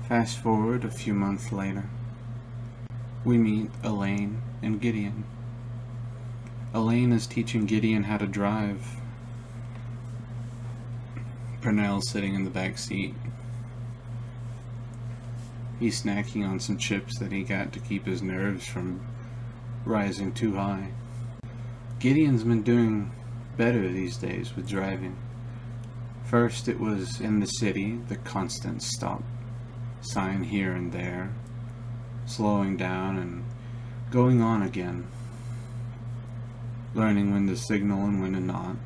Fast forward a few months later, we meet Elaine and Gideon. Elaine is teaching Gideon how to drive. Purnell's sitting in the back seat. He's snacking on some chips that he got to keep his nerves from rising too high. Gideon's been doing better these days with driving. First it was in the city, the constant stop sign here and there, slowing down and going on again, learning when to signal and when to not.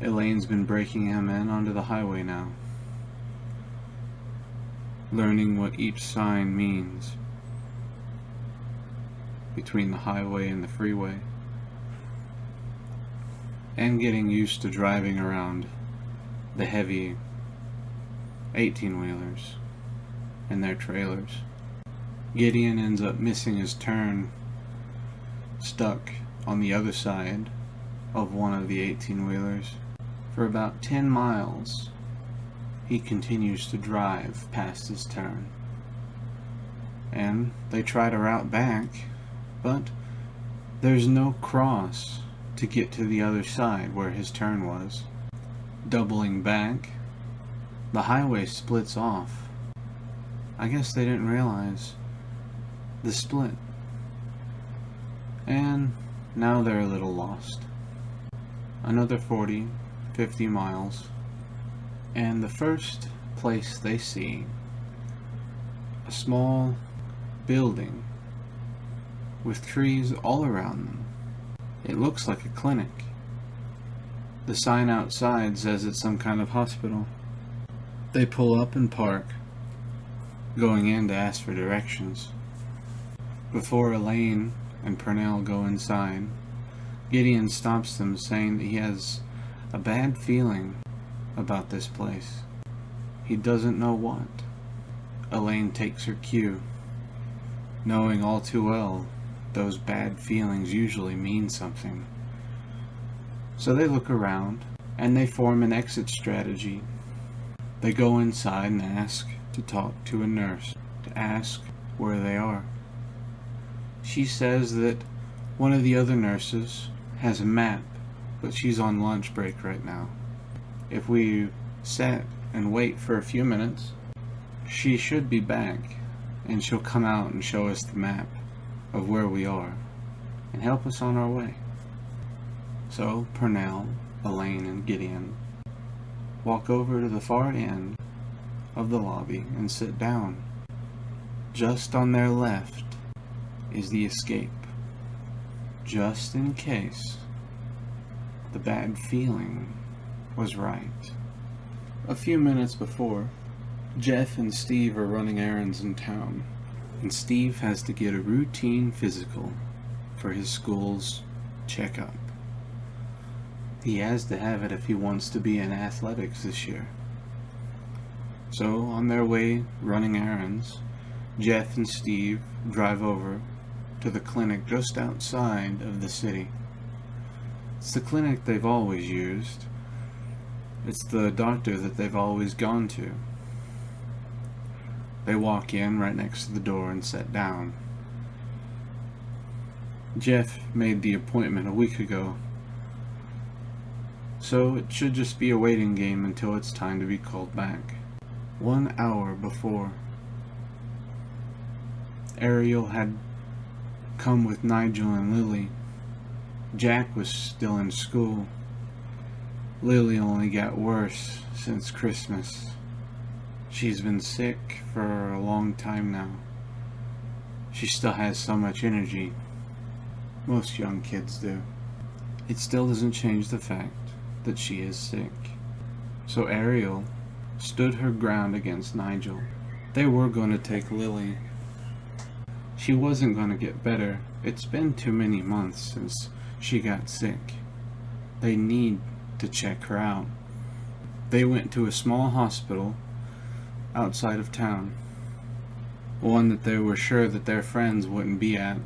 Elaine's been breaking him in onto the highway now, learning what each sign means between the highway and the freeway, and getting used to driving around the heavy 18-wheelers and their trailers. Gideon ends up missing his turn, stuck on the other side of one of the 18-wheelers. For about 10 miles, he continues to drive past his turn. And they try to route back, but there's no cross to get to the other side where his turn was. Doubling back, the highway splits off. I guess they didn't realize the split. And now they're a little lost. Another 40, 50 miles, and the first place they see, a small building with trees all around them. It looks like a clinic. The sign outside says it's some kind of hospital. They pull up and park, going in to ask for directions. Before Elaine and Purnell go inside, Gideon stops them, saying that he has a bad feeling about this place. He doesn't know what. Elaine takes her cue, knowing all too well those bad feelings usually mean something. So they look around, and they form an exit strategy. They go inside and ask to talk to a nurse, to ask where they are. She says that one of the other nurses has a map, but she's on lunch break right now. If we sit and wait for a few minutes, she should be back, and she'll come out and show us the map of where we are and help us on our way. So Purnell, Elaine, and Gideon walk over to the far end of the lobby and sit down. Just on their left is the escape, just in case the bad feeling was right. A few minutes before, Jeff and Steve are running errands in town, and Steve has to get a routine physical for his school's checkup. He has to have it if he wants to be in athletics this year. So on their way running errands, Jeff and Steve drive over to the clinic just outside of the city. It's the clinic they've always used. It's the doctor that they've always gone to. They walk in right next to the door and sit down. Jeff made the appointment a week ago, so it should just be a waiting game until it's time to be called back. 1 hour before, Ariel had come with Nigel and Lily. Jack was still in school. Lily only got worse since Christmas. She's been sick for a long time now. She still has so much energy. Most young kids do. It still doesn't change the fact that she is sick. So Ariel stood her ground against Nigel. They were going to take Lily. She wasn't going to get better. It's been too many months since she got sick. They need to check her out. They went to a small hospital outside of town, one that they were sure that their friends wouldn't be at.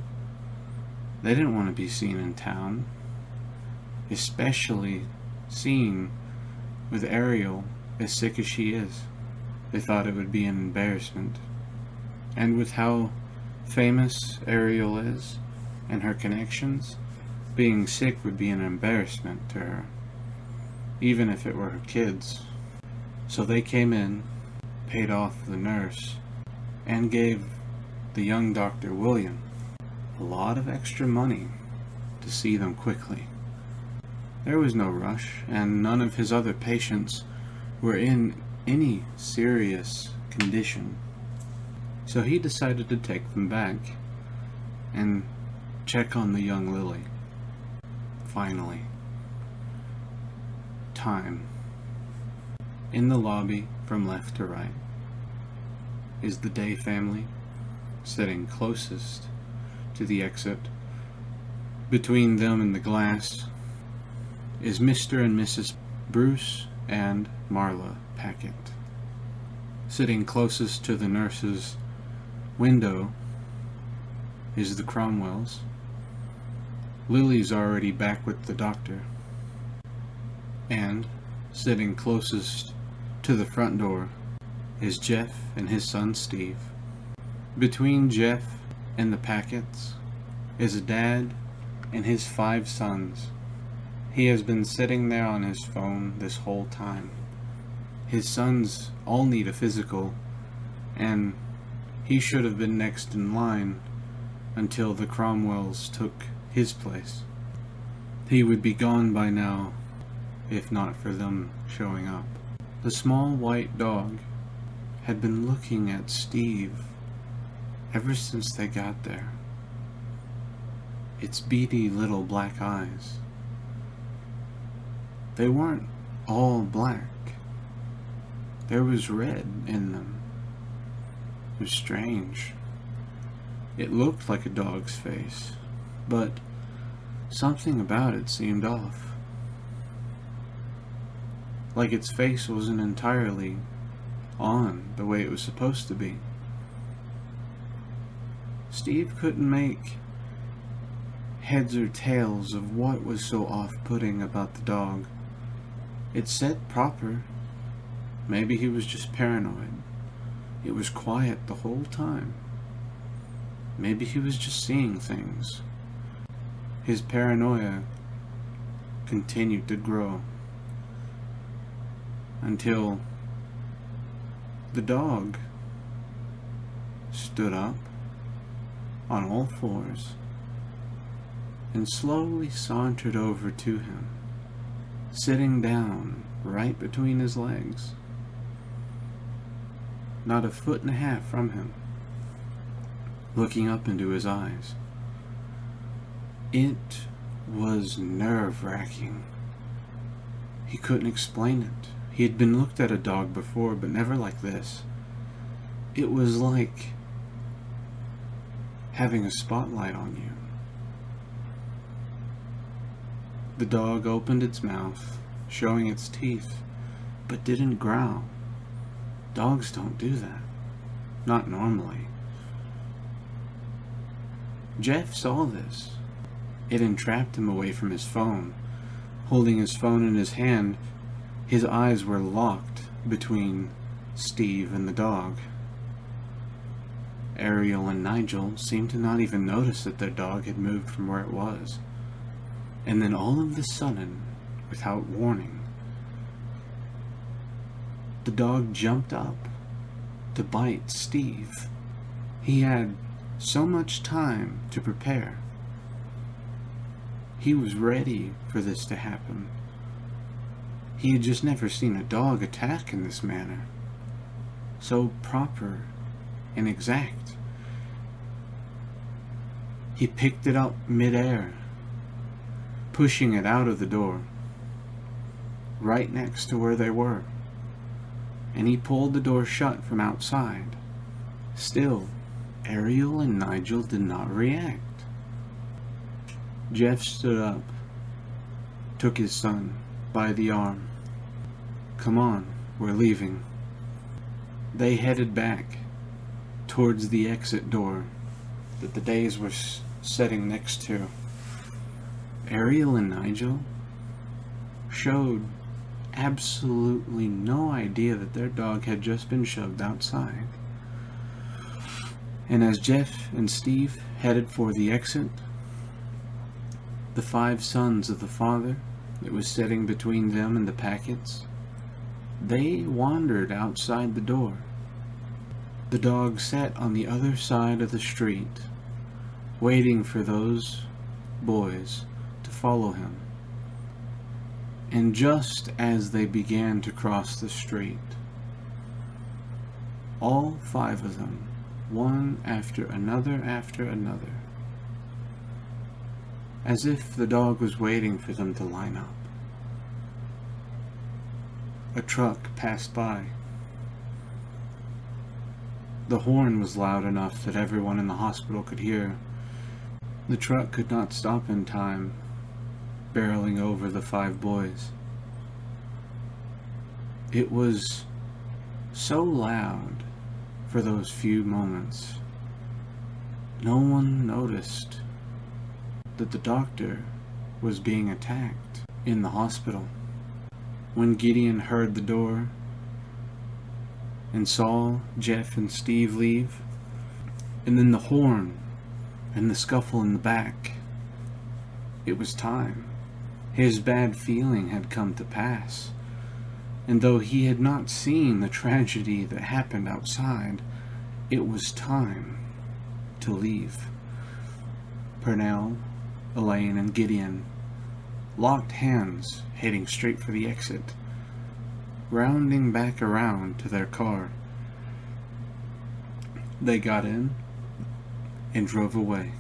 They didn't want to be seen in town, especially seen with Ariel as sick as she is. They thought it would be an embarrassment. And with how famous Ariel is and her connections, being sick would be an embarrassment to her, even if it were her kids. So they came in, paid off the nurse, and gave the young Dr. William a lot of extra money to see them quickly. There was no rush, and none of his other patients were in any serious condition. So he decided to take them back and check on the young Lily. Finally. Time. In the lobby, from left to right, is the Day family, sitting closest to the exit. Between them and the glass is Mr. and Mrs. Bruce and Marla Packett. Sitting closest to the nurse's window is the Cromwells. Lily's already back with the doctor. And sitting closest to the front door is Jeff and his son Steve. Between Jeff and the Packets is a dad and his 5 sons. He has been sitting there on his phone this whole time. His sons all need a physical, and he should have been next in line until the Cromwells took his place. He would be gone by now, if not for them showing up. The small white dog had been looking at Steve ever since they got there. Its beady little black eyes. They weren't all black. There was red in them. It was strange. It looked like a dog's face, but something about it seemed off. Like its face wasn't entirely on the way it was supposed to be. Steve couldn't make heads or tails of what was so off-putting about the dog. It sat proper. Maybe he was just paranoid. It was quiet the whole time. Maybe he was just seeing things. His paranoia continued to grow until the dog stood up on all fours and slowly sauntered over to him, sitting down right between his legs, not 1.5 feet from him, looking up into his eyes. It was nerve-wracking. He couldn't explain it. He had been looked at a dog before, but never like this. It was like having a spotlight on you. The dog opened its mouth, showing its teeth, but didn't growl. Dogs don't do that. Not normally. Jeff saw this. It entrapped him away from his phone. Holding his phone in his hand, his eyes were locked between Steve and the dog. Ariel and Nigel seemed to not even notice that their dog had moved from where it was. And then all of a sudden, without warning, the dog jumped up to bite Steve. He had so much time to prepare. He was ready for this to happen. He had just never seen a dog attack in this manner. So proper and exact. He picked it up mid-air, pushing it out of the door, right next to where they were, and he pulled the door shut from outside. Still, Ariel and Nigel did not react. Jeff stood up, took his son by the arm. "Come on, we're leaving." They headed back towards the exit door that the Days were sitting next to. Ariel and Nigel showed absolutely no idea that their dog had just been shoved outside. And as Jeff and Steve headed for the exit, the 5 sons of the father that was sitting between them and the packets, they wandered outside the door. The dog sat on the other side of the street, waiting for those boys to follow him. And just as they began to cross the street, all 5 of them, one after another, as if the dog was waiting for them to line up, a truck passed by. The horn was loud enough that everyone in the hospital could hear. The truck could not stop in time, barreling over the 5 boys. It was so loud for those few moments. No one noticed that the doctor was being attacked in the hospital. When Gideon heard the door and saw Jeff and Steve leave, and then the horn and the scuffle in the back, it was time. His bad feeling had come to pass, and though he had not seen the tragedy that happened outside, it was time to leave. Purnell, Elaine, and Gideon locked hands, heading straight for the exit, rounding back around to their car. They got in and drove away.